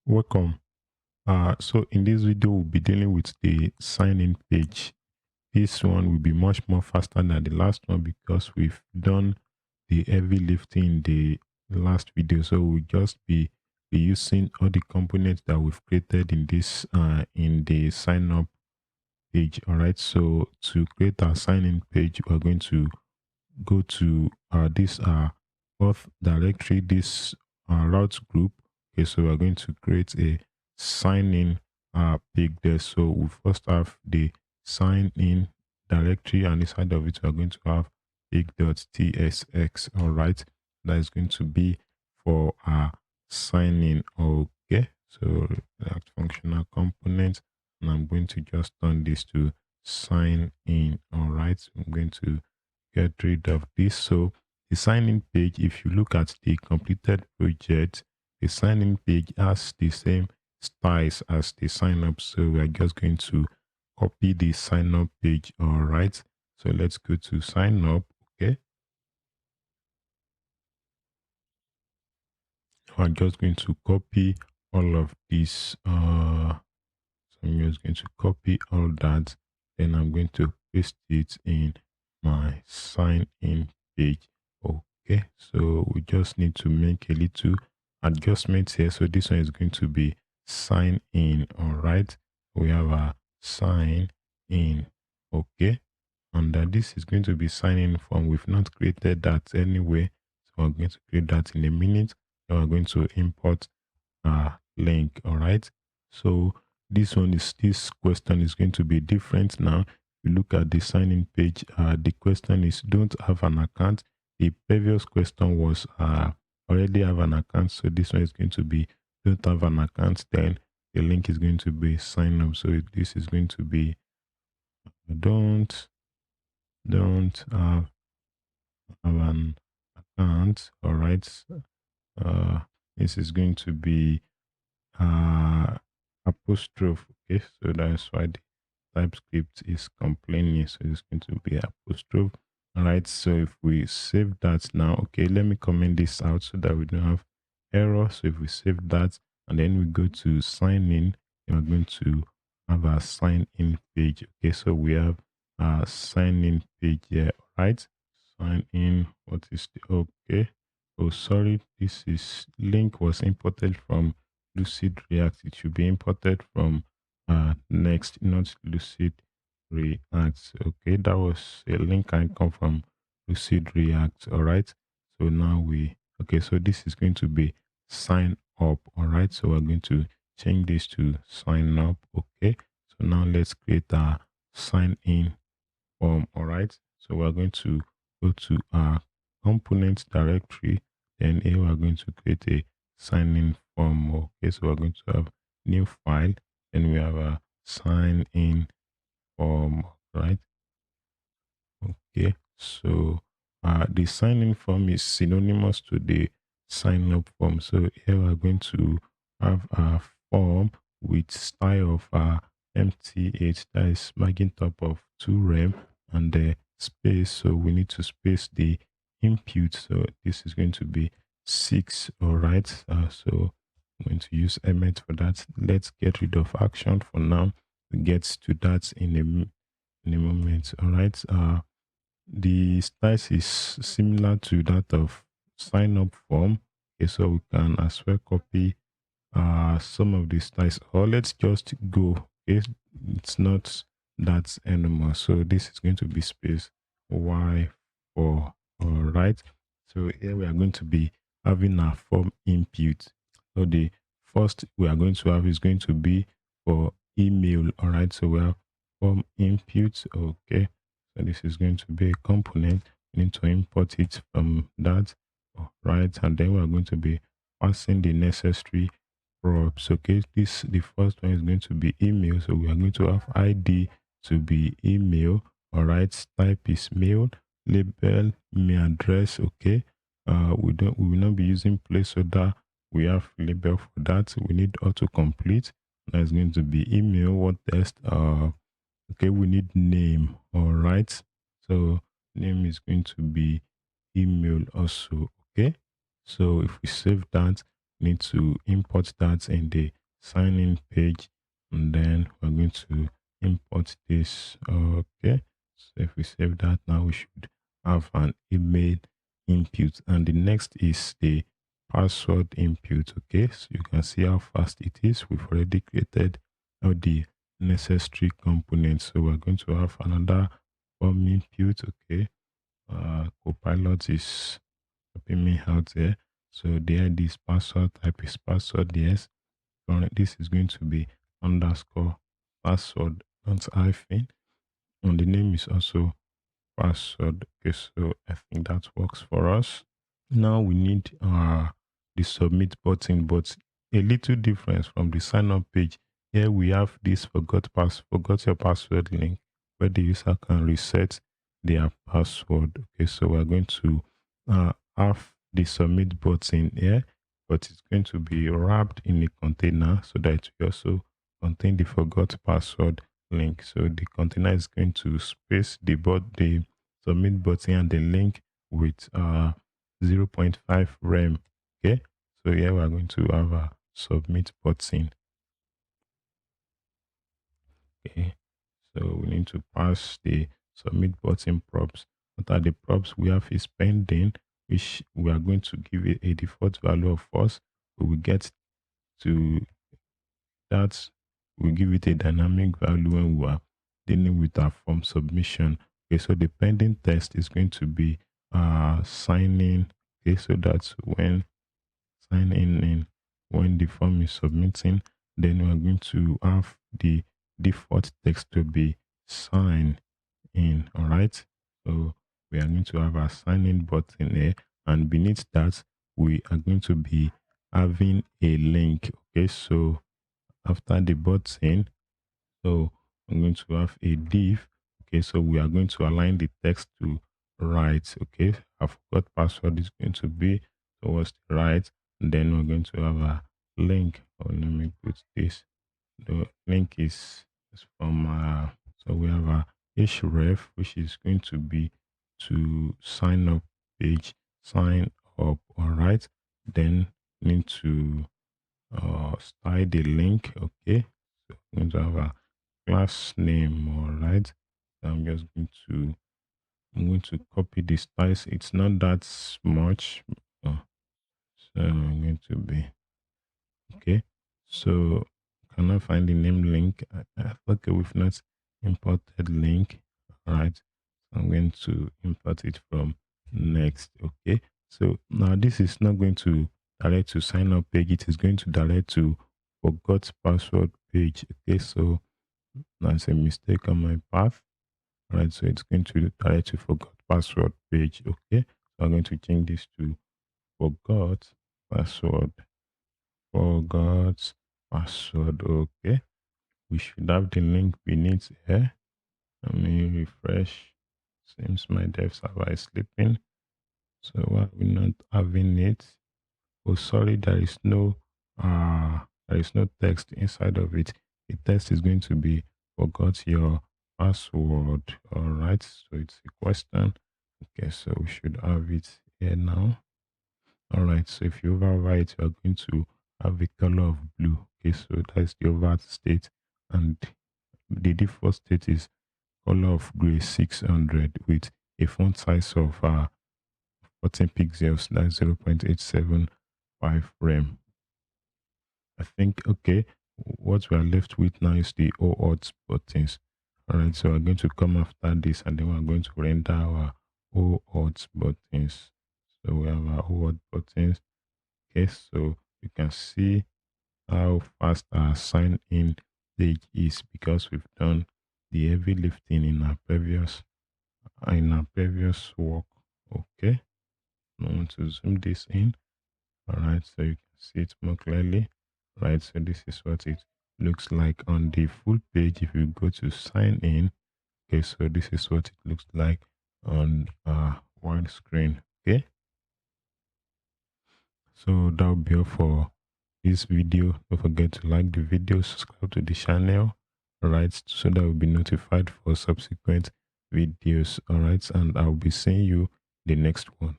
Welcome. So in this video, we'll be dealing with the sign-in page. This one will be much more faster than the last one because we've done the heavy lifting in the last video. So we'll just be using all the components that we've created in this in the sign up page. All right. So to create our sign-in page, we're going to go to this auth directory, this route group. Okay, so we're going to create a sign in page there. So we first have the sign in directory, and inside of it we're going to have pig.tsx. All right, that is going to be for our sign in. Okay, so that functional component, and I'm going to just turn this to sign in. All right, so I'm going to get rid of this. So the sign-in page, if you look at the completed project, the sign-in page has the same styles as the sign-up. So we are just going to copy the sign-up page. All right. So let's go to sign up. Okay. So I'm just going to copy all of this. So I'm just going to copy all that. Then I'm going to paste it in my sign-in page. Okay, so we just need to make a little adjustment here. So this one is going to be sign in. All right, we have a sign in. Okay, and this is going to be sign in form. We've not created that anyway, so I'm going to create that in a minute. Then we're going to import a link. All right, so this question is going to be different now. If you look at the sign-in page, the question is don't have an account. The previous question was already have an account. So this one is going to be don't have an account. Then the link is going to be sign up. So this is going to be don't have an account. All right. This is going to be apostrophe. Okay, so that's why the TypeScript is complaining. So it's going to be apostrophe. All right, so if we save that now, okay, let me comment this out so that we don't have error. So if we save that and then we go to sign in, we're going to have our sign in page. Okay, so we have our sign in page here. All right, sign in. What is the okay? Oh, sorry, this is link was imported from Lucid React. It should be imported from Next, not Lucid React. Okay, that was a link I come from Lucid React. All right, so now okay, so this is going to be sign up. All right, so we're going to change this to sign up. Okay, so now let's create a sign in form. All right, so we're going to go to our components directory. Then here we're going to create a sign in form. Okay, so we're going to have new file, and we have a sign in form, right? Okay, so the sign in form is synonymous to the sign up form. So here we're going to have a form with style of MT8, that is margin top of 2 rem, and the space. So we need to space the input. So this is going to be 6. All right, so I'm going to use emet for that. Let's get rid of action for now. We get to that in a moment. All right, the styles is similar to that of sign up form. Okay, so we can as well copy some of the styles, or let's just go. Okay, it's not that anymore. So this is going to be space y4. All right, so here we are going to be having our form input. So the first we are going to have is going to be for email. All right, so we have form input. Okay, so this is going to be a component. We need to import it from that. All right, and then we are going to be passing the necessary props. Okay, the first one is going to be email. So we are going to have ID to be email. All right, type is mail, label email address. Okay, we will not be using placeholder. We have label for that. We need autocomplete. That's going to be email. What test? Okay, we need name. All right, so name is going to be email also. Okay, so if we save that need to import that in the sign in page, and then we're going to import this. Okay, so if we save that, now we should have an email input, and the next is the password input. Okay, so you can see how fast it is. We've already created all the necessary components, so we're going to have another form input. Okay, Copilot is helping me out there. So there, this password type is password. Yes, this is going to be underscore password, not hyphen, and the name is also password. Okay, so I think that works for us. Now we need the submit button, but a little difference from the sign up page. Here we have this forgot your password link where the user can reset their password. Okay, so we're going to have the submit button here, but it's going to be wrapped in a container so that it will also contain the forgot password link. So the container is going to space the submit button and the link with 0.5 rem. Okay, so here we're going to have a submit button. Okay, so we need to pass the submit button props. What are the props? We have is pending, which we are going to give it a default value of false. We will get to that, we give it a dynamic value when we are dealing with our form submission. Okay, so the pending test is going to be signing. Okay, so that's when signing in, when the form is submitting, then we're going to have the default text to be sign in. All right, so we are going to have a sign in button here, and beneath that we are going to be having a link. Okay, so after the button, so I'm going to have a div. Okay, so we are going to align the text to right. Okay, I forgot password is going to be towards the right. And then we're going to have a link. Oh, let me put this. The link is from so we have a href, which is going to be to sign up page, sign up. All right, then need to style the link. Okay, so I'm going to have a class name. All right, so I'm going to copy the styles. It's not that much, so I'm going to be okay. So cannot find the name link. Okay, we've not imported link. All right, so I'm going to import it from next. Okay, so now this is not going to direct to sign up page. It is going to direct to forgot password page. Okay, so that's a mistake on my path. All right, so it's going to direct to forgot password page. Okay, so I'm going to change this to forgot password. Forgot password. Okay, we should have the link beneath here. Let me refresh. Seems my dev server is sleeping. So why are we not having it? Oh, sorry, there is no text inside of it. The text is going to be forgot your password. All right, so it's a question. Okay, so we should have it here now. All right, so if you overwrite, you are going to have a color of blue. Okay, so that's the overwrite state, and the default state is color of gray 600 with a font size of 14 pixels. That's 0.875 rem. I think, okay, what we are left with now is the OAuth buttons. All right, so we're going to come after this, and then we're going to render our OAuth buttons. So we have our OAuth buttons. Okay, so you can see how fast our sign in page is because we've done the heavy lifting in our previous work. Okay, I want to zoom this in. All right, so you can see it more clearly. Right, so this is what it looks like on the full page. If you go to sign in, okay, so this is what it looks like on wide screen. Okay, so that'll be all for this video. Don't forget to like the video, subscribe to the channel, all right, so that you'll be notified for subsequent videos. All right, and I'll be seeing you the next one.